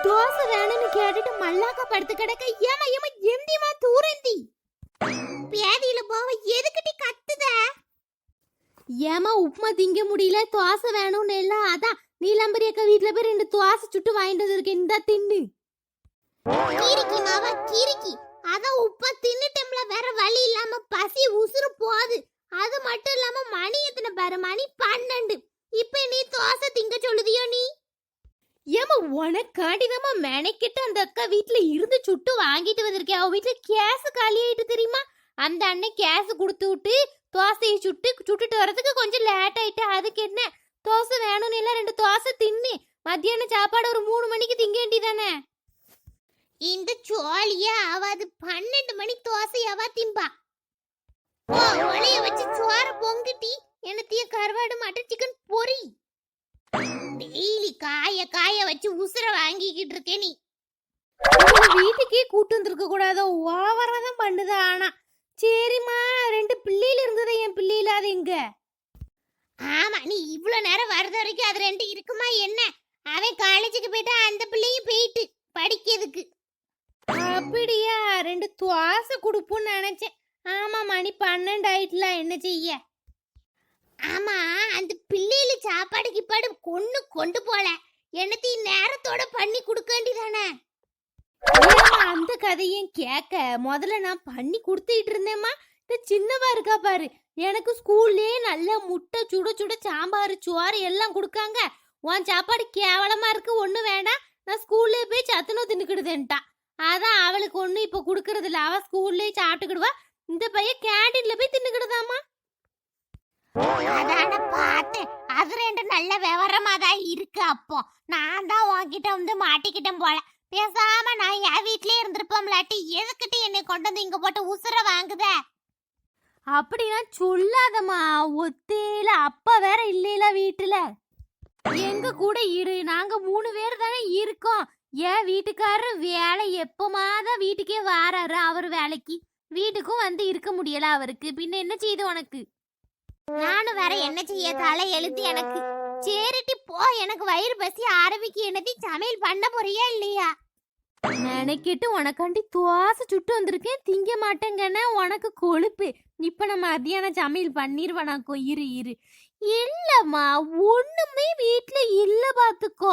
தோசை வேணும்னு கேட்டுட்டு மல்லாக்க படுத்து கிடக்க ஏமா ஏமா எந்திமா தூரந்தி பேதியில போவ எதுக்கிட்டி கத்துத? ஏமா உப்புமா திங்க முடியல தோசை வேணும்னு எல்லாம் அதான் நீலாம்பரி அக்கா வீட்டுல போய் 2 தோசை சுட்டு வாங்கிட்டு வந்திருக்கேன் இந்த தின்னு. கீரிக்கி மாவா கீரிக்கி அதான் உப்பா தின்னுட்டம்ல வேற வழி இல்லாம பசி உசுறு போகுது. அது மட்டும் இல்லாம மணி எத்தனை பாரு மணி 12. இப்ப நீ தோசை திங்க சொல்லுதியோ நீ? ஏமா உனக்காண்டிதாமா மெனக்கிட்ட அந்த அக்கா வீட்டுல இருந்து சுட்டு வாங்கிட்டு வந்திருக்கேன். அவ வீட்டுல கேஸ் காலி ஆயிட்டு தெரியுமா? அந்த அண்ணன் கேஸ் கொடுத்து விட்டு தோசையை சுட்டுட்டு வர்றதுக்கு கொஞ்சம் லேட் ஆயிட்டு. அதுக்கு என்ன தோசை வேணும்னு எல்லாம் 2 தோசை தின்னு மத்தியானம் சாப்பாடு ஒரு 3 மணிக்கு திங்க வேண்டியதானே? இந்த சோழியா ஆவாது 12 மணி தோசையாவா திம்பா? ஒலைய வச்சு சோற பொங்கிட்டி என்னத்தைய கருவாடு மட்டன் சிக்கன் பொரி டெய்லி காய வச்சு உசுர வாங்கிக்கிட்டு இருக்கே நீ. வீட்டுக்கே கூட்டு வந்திருக்க கூடாதோ ஓவரா தான் பண்ணுது. ஆனா சரிம்மா 2 பிள்ளைல இருந்தது என் பிள்ளைல அது எங்க? ஆமா நீ இவ்வளவு நேரம் வரது வரைக்கும் அது 2 இருக்குமா என்ன? அவன் காலேஜுக்கு போயிட்டா அந்த பிள்ளையும் போயிட்டு படிக்கிறதுக்கு. அப்படியா 2 தோசை கொடுப்போன்னு நினைச்சேன். ஆமா மணி 12 ஆயிட்டுல என்ன செய்ய? ஆமா அந்த பிள்ளைல சாப்பாடு கிப்பாடு கொண்டு போல என்னத்தையும் நேரத்தோட பண்ணி கொடுக்க வேண்டியதானே? அந்த கதையும் கேட்க முதல்ல நான் பண்ணி கொடுத்துட்டு இருந்தேம்மா. இந்த சின்னவா இருக்கா பாரு எனக்கு ஸ்கூல்லே நல்ல முட்டை சுட சுட சாம்பார் சோறு எல்லாம் கொடுக்காங்க. உன் சாப்பாடு கேவலமா இருக்கு ஒண்ணு வேண்டாம் நான் ஸ்கூல்ல போய் சத்துணவு தின்னுக்கிடுதேன்ட்டா. அதான் அவளுக்கு ஒண்ணு இப்ப குடுக்கறது இல்ல. அவ ஸ்கூல்லே சாப்பிட்டுக்கிடுவா. இந்த பையன் கேண்டீன்ல போய் தின்னுக்கிடுதாமா. அதான பார்த்தேன் அது 2 நல்ல விவரமா தான் இருக்கு. அப்போ நான் தான் உன்கிட்ட வந்து மாட்டிக்கிட்டேன் போல. பேசாம நான் என் வீட்லயே இருந்திருப்போம்லாட்டி எதுக்கிட்ட என்னை கொண்டு வந்து இங்க போட்டு உசுர வாங்குத? அப்படின்னா சொல்லாதம்மா. ஒத்தையில அப்பா வேற இல்லையில வீட்டுல. எங்க கூட இரு நாங்க 3 பேர் தானே இருக்கோம். என் வீட்டுக்காரர் வேலை எப்பமாதான் வீட்டுக்கே வாராரு. அவர் வேலைக்கு வீட்டுக்கும் வந்து இருக்க முடியல அவருக்கு. பின்ன என்ன செய்யுது உனக்கு? நானும் வேற என்ன செய்ய தலை எழுத்து எனக்கு. சேரிட்டி போ எனக்கு வயிறு பசி ஆரம்பிக்கு. என்னத்தி சமையல் பண்ண போறியா இல்லையா? நினைக்கிட்டு உனக்காண்டி தோசை சுட்டு வந்திருக்கேன் திங்க மாட்டேங்கன்னா உனக்கு கொழுப்பு. இப்ப நம்ம மத்தியானம் சமையல் பண்ணிருவானாக்கோ இரு. இல்லம்மா ஒண்ணுமே வீட்டுல இல்ல பாத்துக்கோ.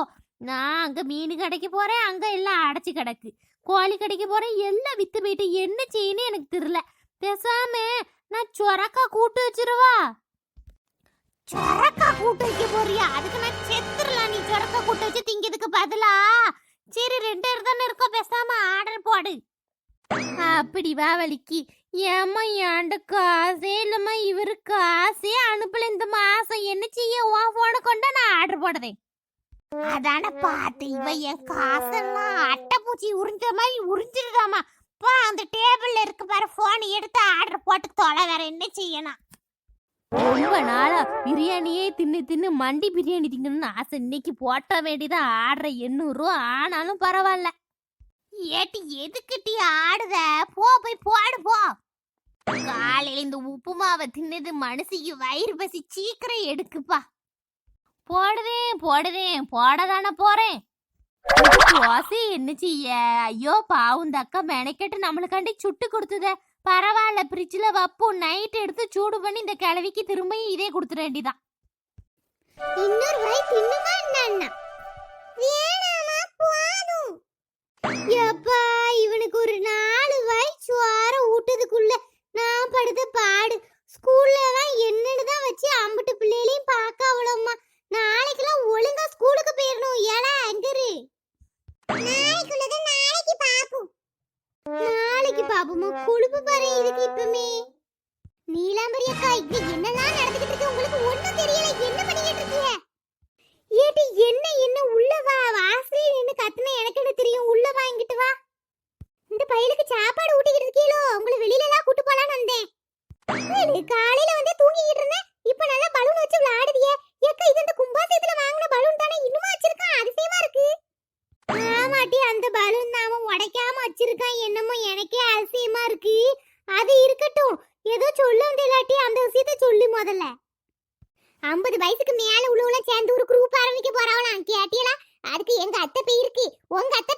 நான் அங்க மீன் கடைக்கு போறேன் அங்க எல்லாம் அடைச்சு கிடக்கு. கோழி கடைக்கு போறேன் எல்லாம் வித்து போயிட்டு என்ன செய்யணும் எனக்கு தெரியல. பேசாம நான் சொரக்கா கூட்டு வச்சிருவா. சொரக்கா கூட்டு வைக்க போறியா? அதுக்கு நான் செத்துறலாம். நீ சொரக்கா கூட்டு வச்சு திங்கிறதுக்கு பதிலா சரி 2 பேர் தானே இருக்கோம் பேசாம ஆர்டர் போடு. அப்படி வா வலிக்கு. ஏம்மா ஏண்ட காசே இல்லம்மா. இவரு காசே அனுப்பல இந்த மாசம். என்ன செய்ய உன் போனை கொண்டா நான் ஆர்டர் போடுதேன். அதான பார்த்து இவ என் காசெல்லாம் அட்டை பூச்சி உறிஞ்ச மாதிரி உறிஞ்சிருதாமா. பா அந்த டேபிள்ல இருக்கு பாரு போன் எடுத்து ஆர்டர் போட்டு தொலை. வேற என்ன செய்யணும்? ரொம்ப நாளா பிரியாணியே தின்னு மண்டி பிரியாணி திங்கணும்னு ஆசை. இன்னைக்கு போட்ட வேண்டியதான் ஆர்டர் 800 ரூபா ஆனாலும் பரவாயில்ல. ஏட்டி எதுக்கிட்டி ஆடுத? போய் போடு போ. காலையில இந்த உப்புமாவை தின்னது மனசுக்கு வயிறு பசி சீக்கிரம் எடுக்குப்பா. போடுதேன் போடதானே போறேன். தோசை என்ன செய்ய? ஐயோ பாவும் தக்கா மெனக்கெட்டு நம்மளுக்காண்டி சுட்டு கொடுத்தத. பரவாயில்ல பிரிட்ஜ்ல வப்போம். நைட் எடுத்து சூடு பண்ணி இந்த கிழவிக்கு திரும்பியும் இதே கொடுத்துட வேண்டியதான். இன்னொரு வாய் தின்னுமா என்ன? வேணாமா போதும். எப்பா இவனுக்கு ஒரு 4 வாய் சோற ஊட்டதுக்குள்ள நான் படுத்த பாடு. ஸ்கூல்ல தான் என்னன்னு தான் வச்சு அம்பட்டு பிள்ளைகளையும் பார்க்க அவ்வளோம்மா. நாளைக்கெல்லாம் ஒழுங்கா ஸ்கூலுக்கு போயிடணும். ஏடா அங்கரு நாளைக்கு பாப்போமா கொழுப்பு பாரு இதுக்கு. இப்பமே நீலாம்பரி அக்கா இங்க என்னலாம் நடந்துகிட்டு இருக்கு உங்களுக்கு ஒண்ணும் தெரியல. என்ன பண்ணிக்கிட்டு இருக்கீங்க? ஏடி என்ன உள்ள வா. வாசலே நின்னு கத்துன எனக்கு என்ன தெரியும். உள்ள வாங்கிட்டு வா. இந்த பையலுக்கு சாப்பாடு ஊட்டிக்கிட்டு இருக்கீங்களோ? உங்களை வெளியில எல்லாம் கூட்டு போலான்னு வந்தேன். காலையில வந்து தூங்கிக்கிட்டு இருந்தேன். இப்ப நல்லா பலூன் வச்சு விளையாடுதியே. ஏக்கா இது இந்த கும்பாசயத்துல வாங்கின பலூன் தானே இன்னுமா வச்சிருக்கான்? அதிசயமா இருக்கு. ஆமாட்டி அந்த பலூன் தான் அவன் உடைக்காம வச்சிருக்கான். என்னமோ எனக்கே அதிசயமா இருக்கு. அது இருக்கட்டும். ஏதோ சொல்ல முடியலாட்டி அந்த விஷயத்த சொல்லி முதல்ல. 50 வயசுக்கு மேல உள்ளவங்கள சேர்ந்து ஒரு குரூப் ஆரம்பிக்க போறாங்களாம் கேட்டியலா? அதுக்கு எங்க அத்தை போயிருக்கு. உங்க அத்தை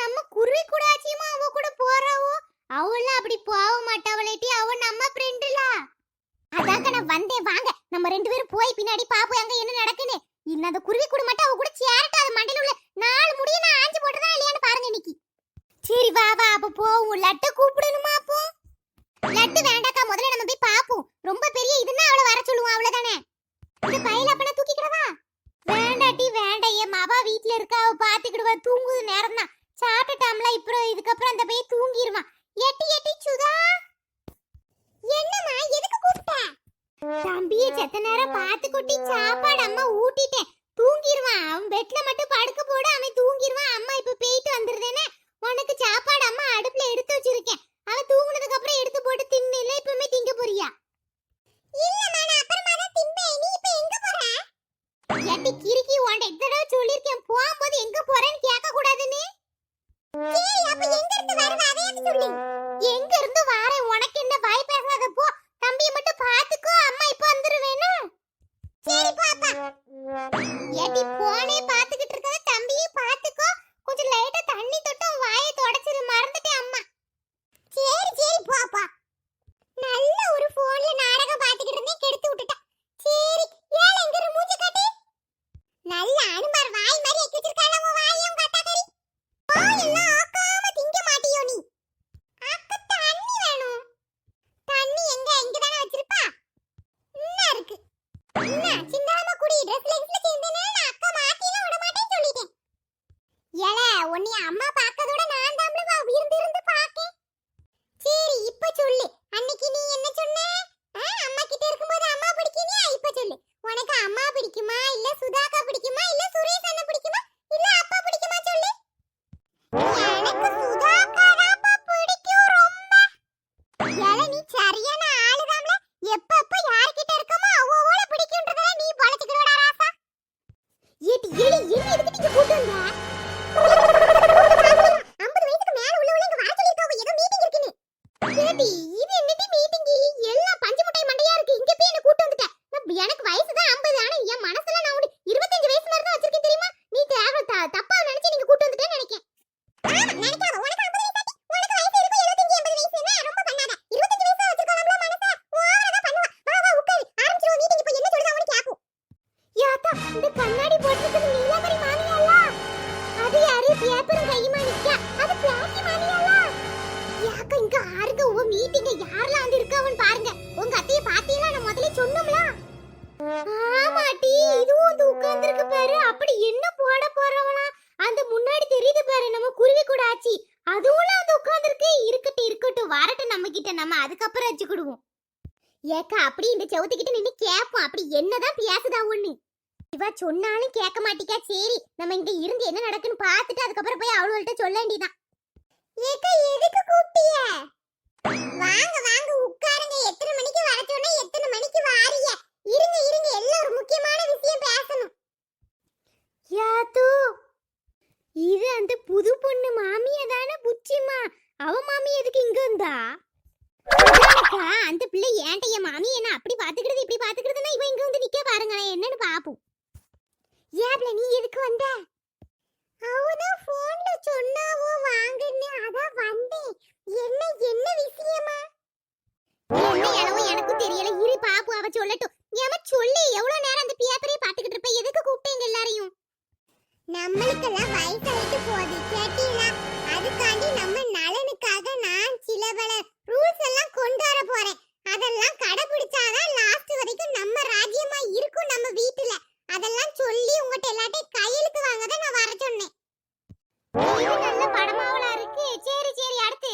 நம்ம குருவி கூட ஆச்சியமா அவ கூட போறாவோ. அவள அப்படி போக மாட்டாவளேட்டி, அவ நம்ம ஃப்ரெண்டுல. அதாக்க நான் வந்தேன், வாங்க நம்ம ரெண்டு பேரும் போய் பின்னாடி பாப்போம் அங்க என்ன நடக்குன்னு. இல்ல அந்த குருவி கூட மட்டும் அவ கூட சேரட்ட அது மண்டையில உள்ள 4 முடிய நான் ஆஞ்சு போட்டுறதா இல்லையான்னு பாருங்க இன்னைக்கு. சரி வா வா அப்ப போவோம். லட்டு கூப்பிடணுமா அப்போ? லட்டு வேண்டாக்கா, முதல்ல நம்ம போய் பாப்போம். ரொம்ப பெரிய இதுன்னா அவளை வர சொல்லுவோம் அவ்வளவுதானே. இந்த பையில அப்பனா தூக்கிக்கிறவா? வேண்டாட்டி வேண்டாம், என் மவா வீட்ல இருக்கா, அவ பாத்துக்கிடுவா. தூங்குது நேரம் தான் சாப்பிட்டுட்டாம்ல, இப்போ இதுக்கப்புறம் அந்த பைய தூங்கிடுவான். எட்டி எட்டி சுதா, என்னம்மா எதுக்கு கூப்பிட்ட? தம்பியை செத்த நேரம் பார்த்து குட்டி சாப்பாடு அம்மா ஊட்டிட்டேன், தூங்கிடுவான். அவன் பெட்ல மட்டும் படுக்க போட, அவன் தூங்கிடுவான். அம்மா இப்ப போயிட்டு வந்துருதேனே, உனக்கு சாப்பாடு அம்மா அடுப்புல எடுத்து வச்சிருக்கேன். அவன் தூங்குனதுக்கு அப்புறம் எடுத்து போட்டு தின்னு. இல்ல இப்பவுமே திங்க போறியா? இல்லம்மா நான் அப்புறமா தான் திம்பேன். நீ இப்ப எங்க போற? ஏட்டி கிறுக்கி, உன்கிட்ட இந்த தடவை சொல்லிருக்கேன் போகும்போது எங்க போறேன்னு கேட்க கூடாதுன்னு. சரி அப்ப எங்க இருந்து வருவ அதையாவது சொல்லு. எங்க இருந்து வாரேன், உனக்கு என்ன வாய் பேசாத போ. தம்பியை மட்டும் பாத்துக்கோ, அம்மா இப்ப வந்துருவேனா? சரி பாப்பா. ஏட்டி போனே பாத்துக்கிட்டு இருக்கத தம்பியை பாத்துக்கோ. கொஞ்சம் லைட்டா தண்ணி தொட்டு வாயை தொடச்சிரு, மறந்துட்டேன் அம்மா. சரி சரி பாப்பா. நல்ல ஒரு போன்ல நாடகம் பாத்துக்கிட்டு இருந்தேன், கெடுத்து விட்டுட்டா. சரி ஏல எங்க இரு மூஞ்சி காட்டு. நல்ல அனுமார் வாய் மாதிரி எக்கி வச்சிருக்கானே உன் வாயும் கட்டாக்கறி. வாயெல்லாம் ஆக்காம திங்க மாட்டியோ நீ? அக்க தண்ணி வேணும். தண்ணி எங்க? இங்க தான வச்சிருப்பா. இன்ன இருக்கு. இன்ன சிந்தாம குடி. Dressல சேர்ந்தேனே நான் அக்கா மாத்தில விட மாட்டேன்னு சொல்லிட்டேன். ஏல உன்னை அம்மா பாக்கதோட நான் தாம்ல விருந்து இருந்து பாக்கேன். சரி இப்ப சொல்லு, அன்னைக்கு நீ என்ன சொன்ன? அம்மா கிட்ட இருக்கும்போது அம்மா பிடிக்குமா? இப்ப சொல்லு, உனக்கு அம்மா பிடிக்குமா இல்ல சுதாக்கா பிடிக்குமா இல்ல சுரேஷ் அண்ணா பிடிக்குமா இல்ல அப்பா பிடிக்குமா சொல்லு. எனக்கு சுதாக்கா தான் பிடிக்கும் ரொம்ப. ஏல நீ சரியான ஆளுதாம்ல, எப்பப்ப யார்கிட்ட இருக்கமோ அவளோட பிடிக்கும்ன்றதே நீ பழச்சிக்கிறடா ராசா. ஏடி ஏடி என்ன எதுக்கு நீங்க கூட்டி வந்தா? 50 வயசுக்கு மேல உள்ளவங்க இங்க வர சொல்லிருக்காங்க, ஏதோ மீட்டிங் இருக்குன்னு. ஏடி இது என்னடி மீட்டிங்? எல்லாம் பஞ்சு முட்டை மண்டையா இருக்கு, இங்க போய் என்ன கூட்டி வந்துட்ட. எனக்கு வயசு தான் 50, ஆனா என் மனசுல நான் ஒரு 25 வயசு மாதிரி தான் வச்சிருக்கேன் தெரியுமா? நீ தப்பா நினைச்சு நீங்க கூட்டி வந்துட்டேன்னு நினைக்கேன். நினைக்காத, உனக்கு 50 வயசு ஆச்சு, உனக்கு வயசு இருக்கு 75 80 வயசுன்னா ரொம்ப பண்ணாத. 25 வயசு வச்சிருக்கானம்ல மனச, ஓவரா தான் பண்ணுவா. வா வா உட்காரு, ஆரம்பிச்சிரோம் மீட்டிங். இப்போ என்ன சொல்றா அவனு கேப்போம். யாத்தா இந்த கண்ணாடி போட்டுக்கிட்டு நீலமணி மாமியாளா? அது யாரு? பேப்பரும் கையுமா நிக்க, அது பிளாக்கி மாமியாளா? யாக்க இங்க ஆறுங்க உங்க மீட்டிங்க யாரெல்லாம் வந்து இருக்கவன் பாருங்க. உங்க அத்தைய பாத்தீங்களா? நான் முதல்ல சொன்னோம்ல. ஆமாட்டி, இதுவும் வந்து உட்கார்ந்திருக்கு பாரு. அப்படி என்ன போட போறவனா? அந்த முன்னாடி தெரியுது பாரு நம்ம குருவி கூட ஆச்சி, அதுவும் வந்து உட்கார்ந்திருக்கு. இருக்கட்டும் இருக்கட்டும், வரட்டும் நம்ம கிட்ட, நம்ம அதுக்கப்புறம் வச்சுக்கிடுவோம். ஏக்கா அப்படி இந்த செவுத்துக்கிட்ட நின்னு கேப்போம், அப்படி என்னதான் பேசுதா ஒண்ணு. இவ சொன்னாலும் கேட்க மாட்டிக்கா. சரி நம்ம இங்க இருந்து என்ன நடக்குன்னு பார்த்துட்டு அதுக்கப்புறம் போய் அவள்கிட்ட சொல்ல வேண்டியதான். ஏக்கா எதுக்கு கூப்பிட்டிய? வாங்க வாங்க உட்காருங்க. எத்தனை மணிக்கு வர சொன்னா எத்தனை மணிக்கு வாரிய? இருங்க இருங்க, எல்லாம் ஒரு முக்கியமான விஷயம் பேசணும். யாத்து இது அந்த புது பொண்ணு மாமியா தானே புச்சிமா? அவ மாமி எதுக்கு இங்க வந்தா? அந்த பிள்ளை ஏன்ட்ட என் மாமி என்ன அப்படி பாத்துக்கிறது இப்படி பாத்துக்கிறதுனா இவ இங்க வந்து நிக்க பாருங்க, என்னன்னு பாப்போம். ஏப்ல நீ எதுக்கு வந்த? அவதான் போன்ல சொன்னாவோ வாங்கன்னு, அதான் வந்தேன். என்ன என்ன விஷயமா? என்ன அளவு எனக்கும் தெரியல, இரு பாப்பு அவ சொல்லட்டும். ஏமா சொல்லி எவ்வளவு நேரம் அந்த பேப்பரே பாத்துக்கிட்டு இருப்ப? எதுக்கு கூப்பிட்டீங்க எல்லாரையும்? நம்மளுக்கெல்லாம் வயசாயிட்டு போகுது கேட்டீங்களா? அதுக்காண்டி நம்ம நலனுக்காக நான் சில பல ரூல்ஸ் எல்லாம் கொண்டு வர போறேன். அதெல்லாம் கடைபிடிச்சாதான் லாஸ்ட் வரைக்கும் நம்ம ராஜ்யமா இருக்கும் நம்ம வீட்டுல. அதெல்லாம் சொல்லி உங்ககிட்ட எல்லாத்தையும் கையெழுத்து வாங்க தான் நான் வர சொன்னேன். இது நல்ல படமாவலா இருக்கு. சரி சரி அடுத்து.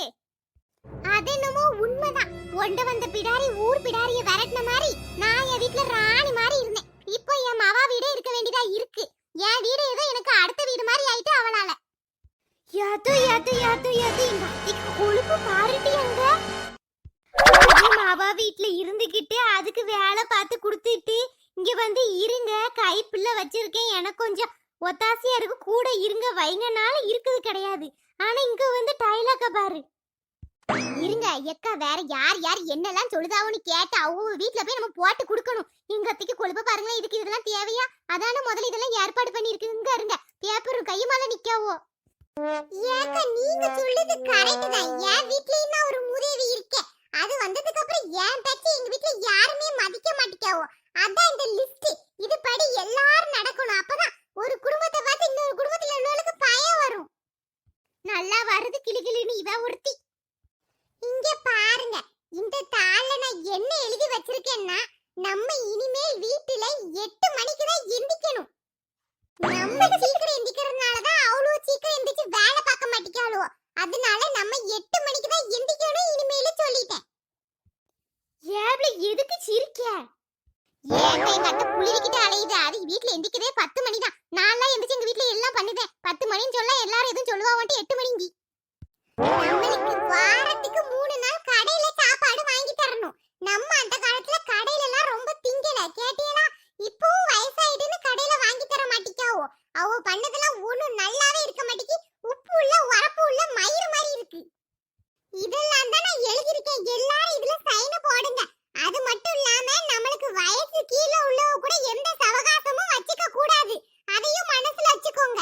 அது என்னமோ உண்மைதான். கொண்டு வந்த பிடாரி ஊர் பிடாரிய விரட்டின மாதிரி நான் என் வீட்டுல ராணி மாதிரி இருந்தேன். இப்போ என் மவா வீடே இருக்க வேண்டியதா இருக்கு. என் வீடு ஏதோ எனக்கு அடுத்த வீடு மாதிரி ஆயிட்டு அவளால. யாத்து யாத்து யாத்து யாத்து இந்த அத்தைக்கு கொழுப்பு பாருட்டி அங்க. மவா வீட்டுல இருந்துகிட்டு அதுக்கு வேலை பார்த்து கொடுத்துட்டு இங்க வந்து இருங்க, கைப்பிள்ள வச்சிருக்கேன், எனக்கு கொஞ்சம் ஒத்தாசையா இருக்கு, கூட இருங்க வைங்கனால இருக்குது கிடையாது. ஆனா இங்க வந்து டைலாக்க பாரு. இருங்க எக்கா, வேற யார் யார் என்னெல்லாம் சொல்லுதாவோன்னு கேட்டு அவங்க வீட்டுல போய் நம்ம போட்டு கொடுக்கணும். எங்க அத்தைக்கு கொழுப்ப பாருங்களேன், இதுக்கு இதெல்லாம் தேவையா? அதான முதல்ல இதெல்லாம் ஏற்பாடு பண்ணி இருக்கு. இங்க இருங்க, பேப்பர் கையுமால நிக்காவோ. ஏக்கா நீங்க சொல்லுது கரெக்ட் தான். என் வீட்லயும் தான் ஒரு மூதேவி இருக்கே. அது வந்ததுக்கு அப்புறம் என் பேச்ச எங்க வீட்ல யாருமே மதிக்க மாட்டேங்காவோ. அதான் இந்த லிஸ்ட். இது படி எல்லாரும் நடக்கணும். அப்பதான் ஒரு குடும்பத்தை பார்த்து இன்னொரு குடும்பத்துல உள்ளவங்களுக்கு பயம் வரும். நல்லா வருது கிளிகிளின்னு இவ ஒருத்தி. இங்க பாருங்க, இந்த தாள்ல நான் என்ன எழுதி வச்சிருக்கேன்னா, நம்ம இனிமேல் வீட்டுல 8 மணிக்கு தான் எந்திக்கணும். நம்ம சீக்கிரம் எந்திக்கிறதுனால தான் அவ்வளோ சீக்கிரம் எந்திரிச்சு வேலை பார்க்க மாட்டேங்காளோ. அதனால நம்ம 8 மணிக்கு தான் எந்திக்கணும் இனிமேல சொல்லிட்டேன். ஏப்ல எதுக்கு சிரிக்க? ஏங்க எங்க அத்தை புளிக்கிட்ட அலையுது. அது வீட்ல எந்திக்கதே 10 மணி தான். நான்லாம் எந்திரிச்சு எங்க வீட்ல எல்லாம் பண்ணுதேன். 10 மணின்னு சொல்ல எல்லாரும் எதுவும் சொல்லுவாங்கட்டு 8 மணிங்கி. நம்மளுக்கு வாரத்துக்கு 3 நாள் கடையில சாப்பாடு வாங்கி தரணும். நம்ம அந்த காலத்துல கடையில எல்லாம் ரொம்ப திங்கல கேட்டியலா. இப்பவும் வயசாயிடுன்னு கடையில வாங்கி தர மாட்டிக்காவோ. அவ பண்ணதெல்லாம் ஒண்ணும் நல்லாவே இருக்க மாட்டேங்கி. உப்பு உள்ள உரப்பு உள்ள மயிறு மாதிரி இருக்கு. இதெல்லாம் தான் நான் எழுதிருக்கேன். எல்லாரும் இதுல சைன் போடுங்க. அது மட்டும் இல்லாம நம்மளுக்கு வயசு கீழ உள்ளவ கூட எந்த சவகாசமும் வச்சுக்க கூடாது. அதையும் மனசுல வச்சுக்கோங்க.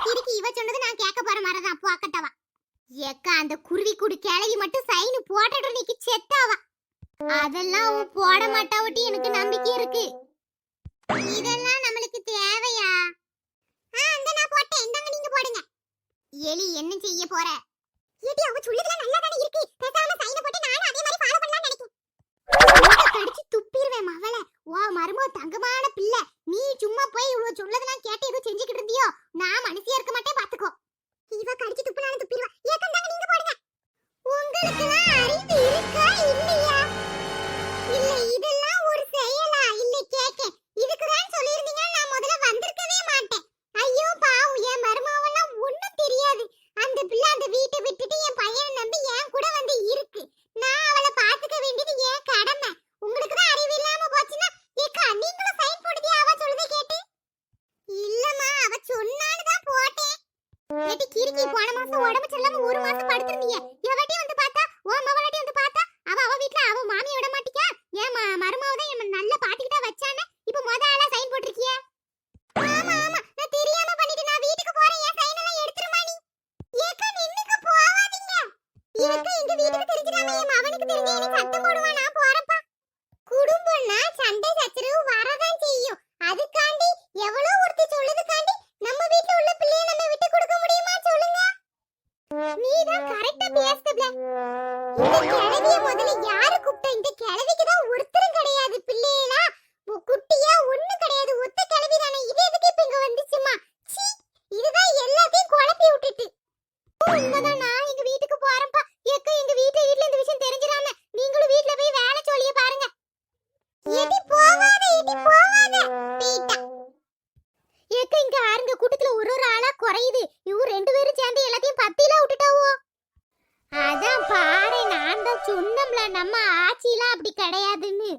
கிறுக்கி இவ சொன்னது நான் கேட்க போற மாதிரிதான் போக்கட்டவா. ஏக்கா அந்த குருவி கூடு கிளவி மட்டும் சைன் போட்டுட்டு நீக்கி செத்தாவா. அதெல்லாம் அவ போட மாட்டாவட்டி எனக்கு நம்பிக்கை இருக்கு. இதெல்லாம் நம்மளுக்கு தேவையா? அந்த நான் போட்டேன். இந்தாங்க நீங்க போடுங்க. எலி என்ன செய்ய போற? ஏடி அவ சொல்லுதல நல்லா தான இருக்கு. பேசாம சைன போட்டு நானும் அதே மாதிரி ஃபாலோ பண்ணலாம்னு நினைக்கிறேன். கடிச்சு துப்பிடுவேன் மவளே. ஓ மருமோ தங்கமான பிள்ளை. நீ சும்மா போய் இவ்வளவு சொல்லதெல்லாம் கேட்டு ஏதோ செஞ்சுக்கிட்டு இருந்தியோ. நான் மனசியா இருக்க மாட்டேன் பாத்துக்கோ. இவ கடிச்சு துப்புனாலும் துப்பிடுவா. ஏக்கந்தாங்க நீங்க போடுங்க. உங்களுக்குலாம் அறிவு இருக்கா இல்லையா? இல்ல இதெல்லாம் ஒரு செயலா? இல்ல கேக்க. இதுக்கு தான் சொல்லிருந்தீங்க நான் முதல்ல வந்திருக்கவே மாட்டேன். ஐயோ பாவம் என் மருமவெல்லாம் ஒண்ணும் தெரியாது. அந்த பிள்ளை அந்த வீட்டை விட்டுட்டு என் பையனை நம்பி என் கூட வந்து இருக்கு. நான் அவளை பாத்துக்க வேண்டியது என் கடமை. உங்களுக்கு தான் அறிவு இல்லாம போச்சுன்னா ஏக்கா நீங்களும் சைன் போடுதியா அவ சொல்றதை கேட்டு? இல்லம்மா அவ சொன்னான்னு தான் போட்டேன். ஏடி கிறுக்கி போன மாசம் உடம்பு சரியில்லாம 1 மாசம் படுத்துறீங்க. எவட்டி வந்து பார்த்தா ஓ மவளட்டி வந்து பார்த்தா அவ வீட்ல அவ மாமியை விட மாட்டிக்கா. ஏன் மருமவ தான் என்ன நல்லா பாத்துக்கிட்டா வச்சானே. இப்போ முத ஆளா சைன் போட்டுருக்கியா? ஆமா ஆமா நான் தெரியாம பண்ணிட்டு நான் வீட்டுக்கு போறேன். என் சைன் எல்லாம் எடுத்துருமா நீ. ஏக்கா நின்னுக்கு போவாதீங்க. ஏக்கா எங்க வீட்டுக்கு தெரிஞ்சிராம என் மவனுக்கு தெரிஞ்சா எனக்கு சத்தம் போடுவான். நான் போறப்பா. குடும்பம்னா சண்டை சச்சரவு வரதான் செய்யும். அதுக்காண்டி எவ்வளவு ஒருத்தி சொல்லுதுக்காண்டி நம்ம வீட்ல உள்ள பிள்ளைய நம்ம விட்டு கொடுக்க முடியுமா சொல்லுங்க? நீதான் கரெக்ட்டா பேசுதப்ல. இந்த கிழவிய முதல்ல யாரு கூப்பிட்டா? இந்த கிழவிக்கு தான் ஒருத்தரும் கிடையாது பிள்ளைகளா. குட்டியா ஒண்ணு கிடையாது. ஒத்த கிழவி தானே. இது எதுக்கு இப்ப இங்க வந்துச்சுமா? சீ இதுதான் எல்லாத்தையும் குழப்பி விட்டுட்டு. உண்மைதான். நான் எங்க வீட்டுக்கு போறேன்ப்பா. ஏக்கா எங்க வீட்ல இந்த விஷயம் தெரிஞ்சிராம நீங்களும் வீட்ல போய் வேலை சொல்லிய பாருங்க. ஏடி போவாத ஏடி போவாத. பீட்டா ஏக்கா இங்க ஆறுங்க கூட்டத்துல ஒரு ஆளா குறையுது. இவங்க 2 பேரும் சேர்ந்து எல்லாத்தையும் பத்தில விட்டுட்டாவோ. அதான் பாரு நான் தான் சொன்னம்ல நம்ம ஆச்சிலாம் அப்படி கிடையாதுன்னு.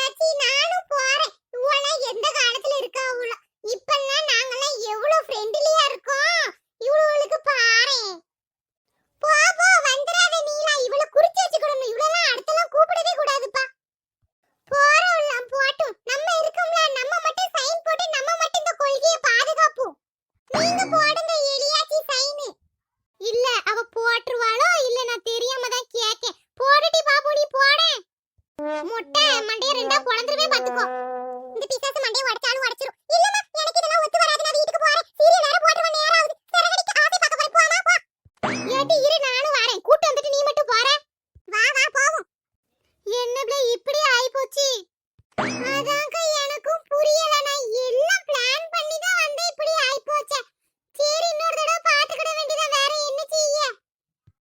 ஆச்சி நானும் போறேன். இவளா எந்த காலத்துல இருக்காவுல. இப்பெல்லாம் நாங்கலாம் எவ்வளவு ஃப்ரெண்ட்லியா இருக்கோம். இவளுக்கு பாரு. போ போ வந்துராத நீலா. இவள குறிச்சு வச்சுக்கணும். இவளெல்லாம் அடுத்தலாம் கூப்பிடவே கூடாதுப்பா. போறோம்லாம் போட்டும். நம்ம இருக்கோம்ல. நம்ம மட்டும் சைன் போட்டு நம்ம மட்டும் இந்த கொள்கையை பாதுகாப்போம். நீங்க போடுங்க எலியாச்சி சைன். இல்ல அவ போட்டுருவாளோ இல்ல நான் தெரியாம தான் கேக்கேன். போடுடி பாபு நீ போடு. முட்டை மண்டைய ரெண்டா பொளந்துருவே பாத்துக்கோ. இந்த பிசாசு மண்டைய உடைச்சாலும் உடைச்சிரும். இல்லம்மா எனக்கு இதெல்லாம் ஒத்து வராது. நான் வீட்டுக்கு போறேன். சீரியல் வேற போடுற நேரம் ஆகுது. சரகடிக்கு ஆசை பார்க்க போறேன். போமா போ. ஏடி இரு நானும் வரேன். கூட்டி வந்துட்டு நீ மட்டும் போற. வா வா போவோம். என்னப்ல இப்படி ஆயி போச்சு? அதாங்க எனக்கும் புரியல. நான் எல்லாம் பிளான் பண்ணி தான் வந்து இப்படி ஆயி போச்சே. சரி இன்னொரு தடவை பாத்துக்கிட வேண்டியதா. வேற என்ன செய்ய?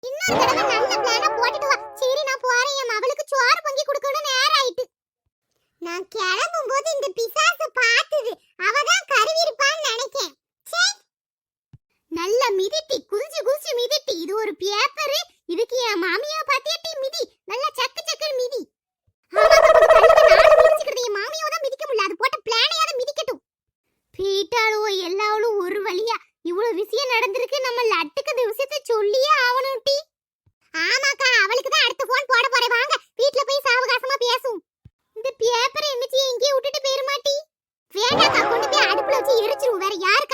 இன்னொரு தடவை நல்ல பிளானா போட்டுட்டு வா. சரி நான் போறேன். என் மவளுக்கு சோறு பொங்கி கொடுக்கணும் நேரம் ஆயிட்டு. நான் கிளம்பும்போது இந்த பிசாசு பார்த்தது. அவதான் கருவி இருப்பான்னு நினைக்கேன். நல்ல மிதிட்டி குதிச்சு குதிச்சு மிதிட்டி. இது ஒரு பேப்பர். இதுக்கு என் மாமியா பாத்தியட்டி மிதி. நல்லா சக்கு சக்கு மிதி. என் மாமியாவ தான் மிதிக்க முடியல. அது போட்ட பிளானையாவது மிதிக்கட்டும். பீட்டாளோ எல்லாவளும் ஒரு வழியா இவ்வளவு விஷயம் நடந்திருக்கு. நம்ம லட்டுக்கு இந்த விஷயத்தை சொல்லியே ஆவணும் டி. ஆமாக்கா அவளுக்கு தான் அடுத்த போன் போட போறேன். வாங்க வீட்ல போய் சாவகாசமா பேசுவோம். இந்த பேப்பரை என்னச்சி எங்கேயே விட்டுட்டு போயிர மாட்டி? வேண்டாக்கா கொண்டு போய் அடுப்புல வச்சு எரிச்சிருவோம். வேற யாரு